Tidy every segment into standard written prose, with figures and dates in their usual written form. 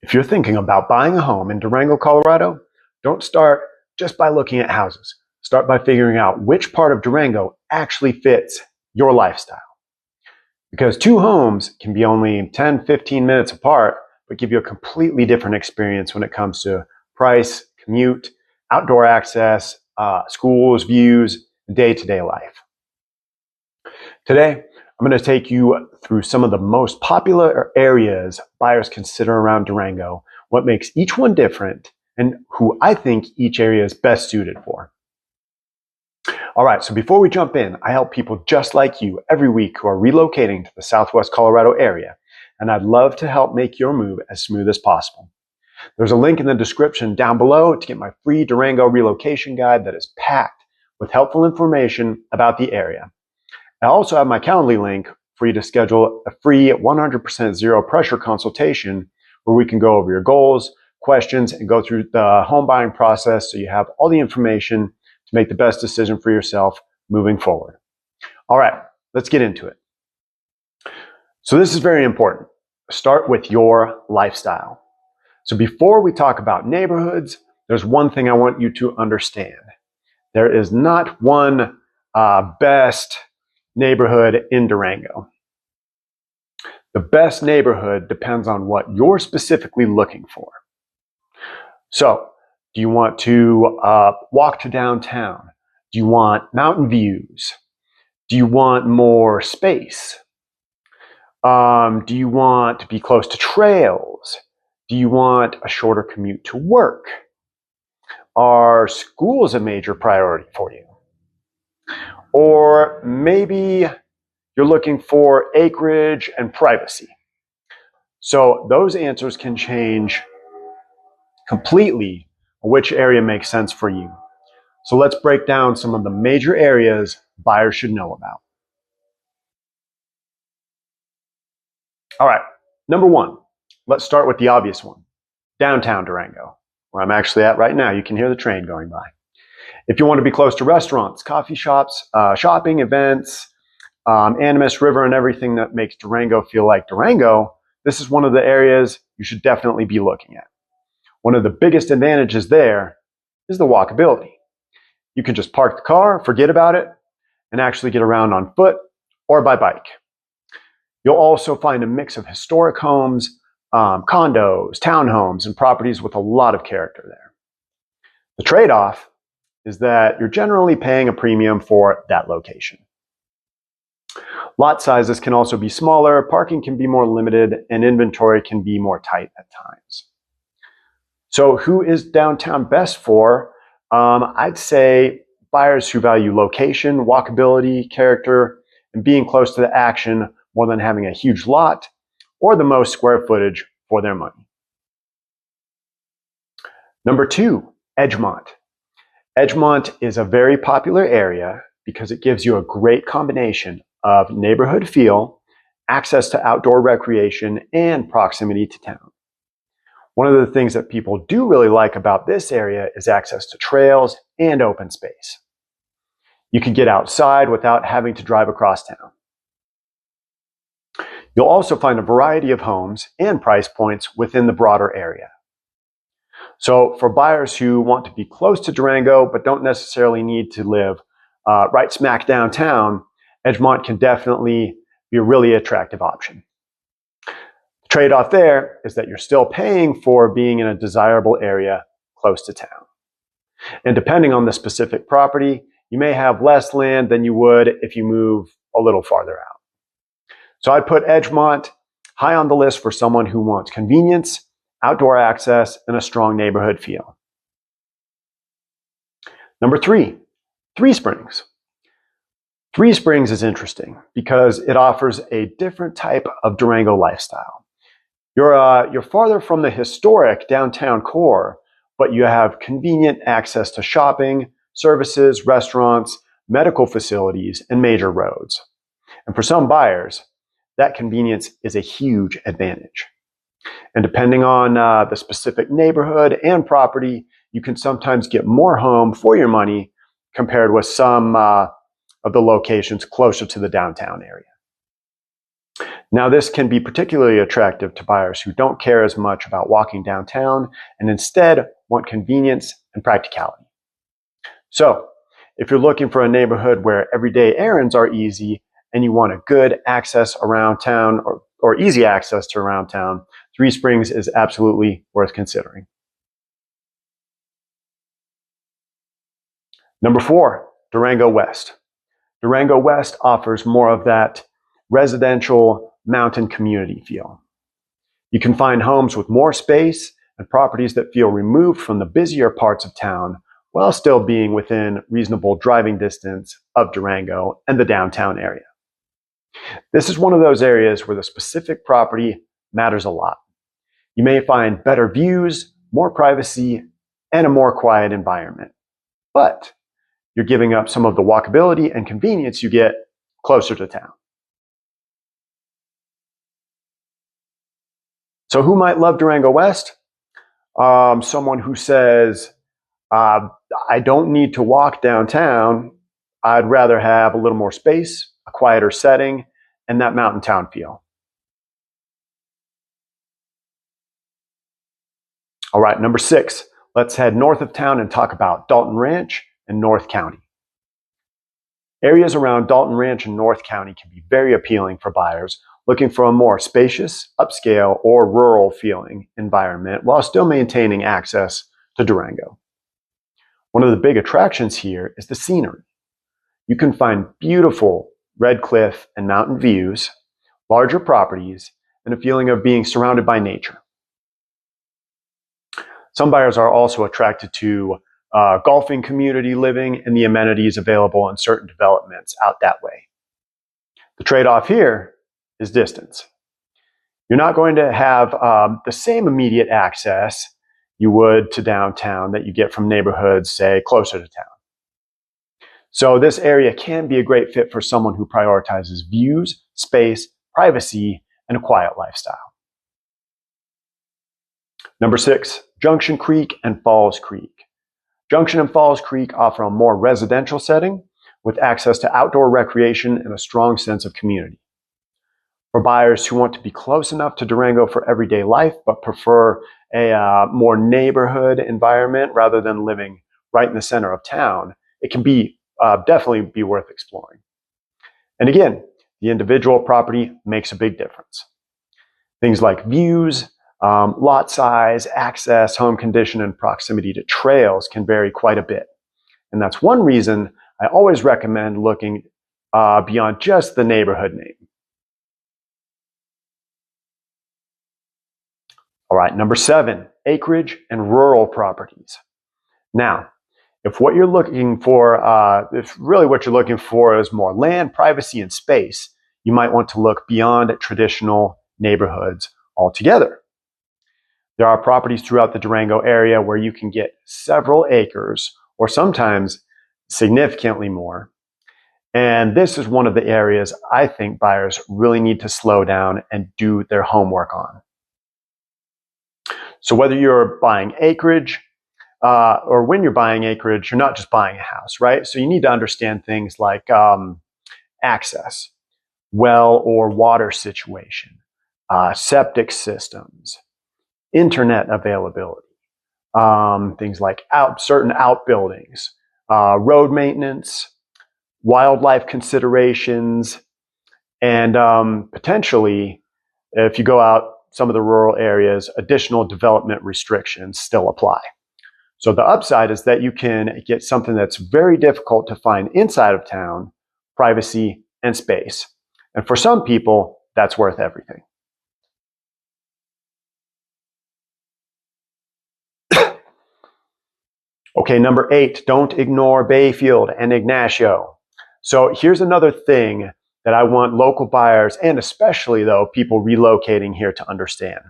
If you're thinking about buying a home in Durango, Colorado, don't start just by looking at houses. Start by figuring out which part of Durango actually fits your lifestyle. Because two homes can be only 10, 15 minutes apart, but give you a completely different experience when it comes to price, commute, outdoor access, schools, views, day-to-day life. Today, I'm going to take you through some of the most popular areas buyers consider around Durango, what makes each one different, and who I think each area is best suited for. All right, so before we jump in, I help people just like you every week who are relocating to the Southwest Colorado area, and I'd love to help make your move as smooth as possible. There's a link in the description down below to get my free Durango relocation guide that is packed with helpful information about the area. I also have my Calendly link for you to schedule a free 100% zero pressure consultation where we can go over your goals, questions, and go through the home buying process so you have all the information to make the best decision for yourself moving forward. All right, let's get into it. So this is very important. Start with your lifestyle. So before we talk about neighborhoods, there's one thing I want you to understand. There is not one best neighborhood in Durango. The best neighborhood depends on what you're specifically looking for. So, do you want to walk to downtown? Do you want mountain views? Do you want more space? Do you want to be close to trails? Do you want a shorter commute to work? Are schools a major priority for you? Or maybe you're looking for acreage and privacy. So those answers can change completely which area makes sense for you. So let's break down some of the major areas buyers should know about. All right, number one, let's start with the obvious one, downtown Durango, where I'm actually at right now. You can hear the train going by. If you want to be close to restaurants, coffee shops, shopping, events, Animas River, and everything that makes Durango feel like Durango, this is one of the areas you should definitely be looking at. One of the biggest advantages there is the walkability. You can just park the car, forget about it, and actually get around on foot or by bike. You'll also find a mix of historic homes, condos, townhomes, and properties with a lot of character there. The trade-off is that you're generally paying a premium for that location. Lot sizes can also be smaller, parking can be more limited, and inventory can be more tight at times. So who is downtown best for? I'd say buyers who value location, walkability, character, and being close to the action more than having a huge lot or the most square footage for their money. Number two, Edgemont. Edgemont is a very popular area because it gives you a great combination of neighborhood feel, access to outdoor recreation, and proximity to town. One of the things that people do really like about this area is access to trails and open space. You can get outside without having to drive across town. You'll also find a variety of homes and price points within the broader area. So for buyers who want to be close to Durango but don't necessarily need to live right smack downtown, Edgemont can definitely be a really attractive option. The trade-off there is that you're still paying for being in a desirable area close to town. And depending on the specific property, you may have less land than you would if you move a little farther out. So I'd put Edgemont high on the list for someone who wants convenience, outdoor access, and a strong neighborhood feel. Number three, Three Springs. Three Springs is interesting because it offers a different type of Durango lifestyle. You're farther from the historic downtown core, but you have convenient access to shopping, services, restaurants, medical facilities, and major roads. And for some buyers, that convenience is a huge advantage. And depending on the specific neighborhood and property, you can sometimes get more home for your money compared with some of the locations closer to the downtown area. Now, this can be particularly attractive to buyers who don't care as much about walking downtown and instead want convenience and practicality. So, if you're looking for a neighborhood where everyday errands are easy and you want a good access around town or easy access to around town, Three Springs is absolutely worth considering. Number 4, Durango West. Durango West offers more of that residential mountain community feel. You can find homes with more space and properties that feel removed from the busier parts of town while still being within reasonable driving distance of Durango and the downtown area. This is one of those areas where the specific property matters a lot. You may find better views, more privacy, and a more quiet environment. But you're giving up some of the walkability and convenience you get closer to town. So who might love Durango West? Someone who says, I don't need to walk downtown. I'd rather have a little more space, a quieter setting, and that mountain town feel. All right, number 6, let's head north of town and talk about Dalton Ranch and North County. Areas around Dalton Ranch and North County can be very appealing for buyers looking for a more spacious, upscale, or rural feeling environment while still maintaining access to Durango. One of the big attractions here is the scenery. You can find beautiful red cliff and mountain views, larger properties, and a feeling of being surrounded by nature. Some buyers are also attracted to golfing community living and the amenities available in certain developments out that way. The trade-off here is distance. You're not going to have the same immediate access you would to downtown that you get from neighborhoods, say, closer to town. So this area can be a great fit for someone who prioritizes views, space, privacy, and a quiet lifestyle. Number 6, Junction Creek and Falls Creek. Junction and Falls Creek offer a more residential setting with access to outdoor recreation and a strong sense of community. For buyers who want to be close enough to Durango for everyday life, but prefer a more neighborhood environment rather than living right in the center of town, it can be definitely be worth exploring. And again, the individual property makes a big difference. Things like views, lot size, access, home condition, and proximity to trails can vary quite a bit. And that's one reason I always recommend looking beyond just the neighborhood name. All right, number 7, acreage and rural properties. Now, if what you're looking for, if really what you're looking for is more land, privacy, and space, you might want to look beyond traditional neighborhoods altogether. There are properties throughout the Durango area where you can get several acres, or sometimes significantly more. And this is one of the areas I think buyers really need to slow down and do their homework on. So whether you're buying acreage, or when you're buying acreage, you're not just buying a house, right? So you need to understand things like access, well or water situation, septic systems, internet availability, things like certain outbuildings, road maintenance, wildlife considerations, and potentially, if you go out some of the rural areas, additional development restrictions still apply. So the upside is that you can get something that's very difficult to find inside of town, privacy and space. And for some people, that's worth everything. Okay, number 8, don't ignore Bayfield and Ignacio. So here's another thing that I want local buyers, and especially though people relocating here, to understand.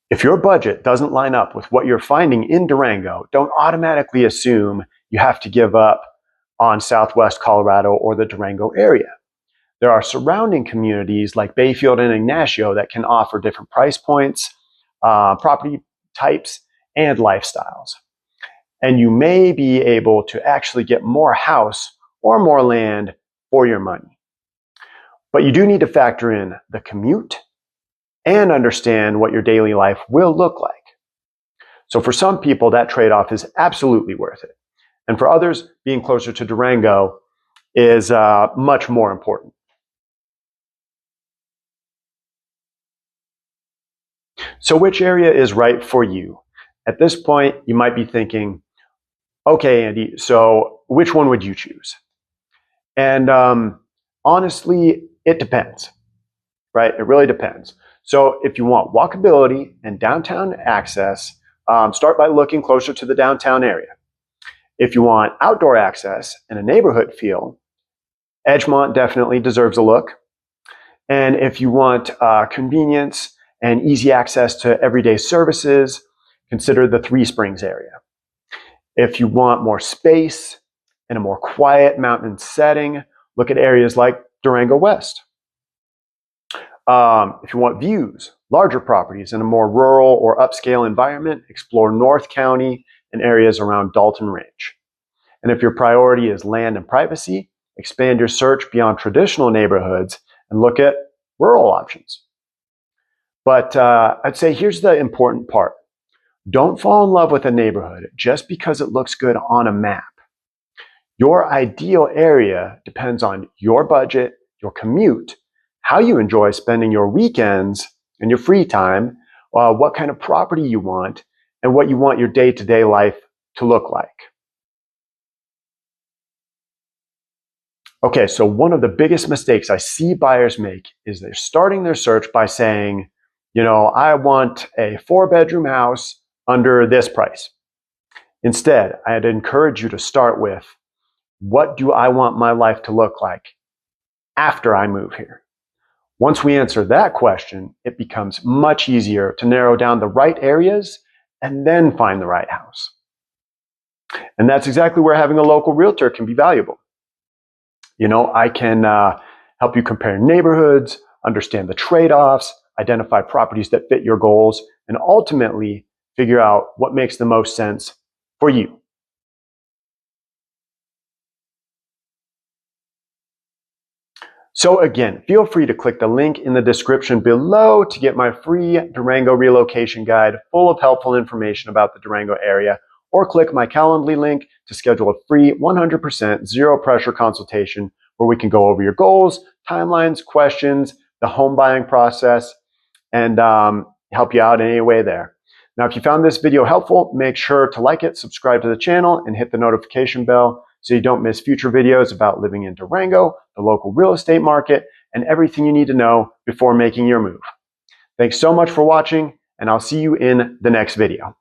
If your budget doesn't line up with what you're finding in Durango, don't automatically assume you have to give up on Southwest Colorado or the Durango area. There are surrounding communities like Bayfield and Ignacio that can offer different price points, property types, and lifestyles. And you may be able to actually get more house or more land for your money. But you do need to factor in the commute and understand what your daily life will look like. So for some people, that trade-off is absolutely worth it. And for others, being closer to Durango is much more important. So which area is right for you? At this point, you might be thinking, okay, Andy, so which one would you choose? And honestly, it depends, right? It really depends. So if you want walkability and downtown access, start by looking closer to the downtown area. If you want outdoor access and a neighborhood feel, Edgemont definitely deserves a look. And if you want convenience and easy access to everyday services, consider the Three Springs area. If you want more space and a more quiet mountain setting, look at areas like Durango West. If you want views, larger properties, and a more rural or upscale environment, explore North County and areas around Dalton Ranch. And if your priority is land and privacy, expand your search beyond traditional neighborhoods and look at rural options. But I'd say here's the important part. Don't fall in love with a neighborhood just because it looks good on a map. Your ideal area depends on your budget, your commute, how you enjoy spending your weekends and your free time, what kind of property you want, and what you want your day-to-day life to look like. Okay, so one of the biggest mistakes I see buyers make is they're starting their search by saying, I want a 4-bedroom house under this price. Instead, I'd encourage you to start with, what do I want my life to look like after I move here? Once we answer that question, it becomes much easier to narrow down the right areas and then find the right house. And that's exactly where having a local realtor can be valuable. I can help you compare neighborhoods, understand the trade-offs, identify properties that fit your goals, and ultimately figure out what makes the most sense for you. So again, feel free to click the link in the description below to get my free Durango relocation guide full of helpful information about the Durango area, or click my Calendly link to schedule a free 100% zero pressure consultation where we can go over your goals, timelines, questions, the home buying process, and help you out in any way there. Now, if you found this video helpful, make sure to like it, subscribe to the channel, and hit the notification bell so you don't miss future videos about living in Durango, the local real estate market, and everything you need to know before making your move. Thanks so much for watching, and I'll see you in the next video.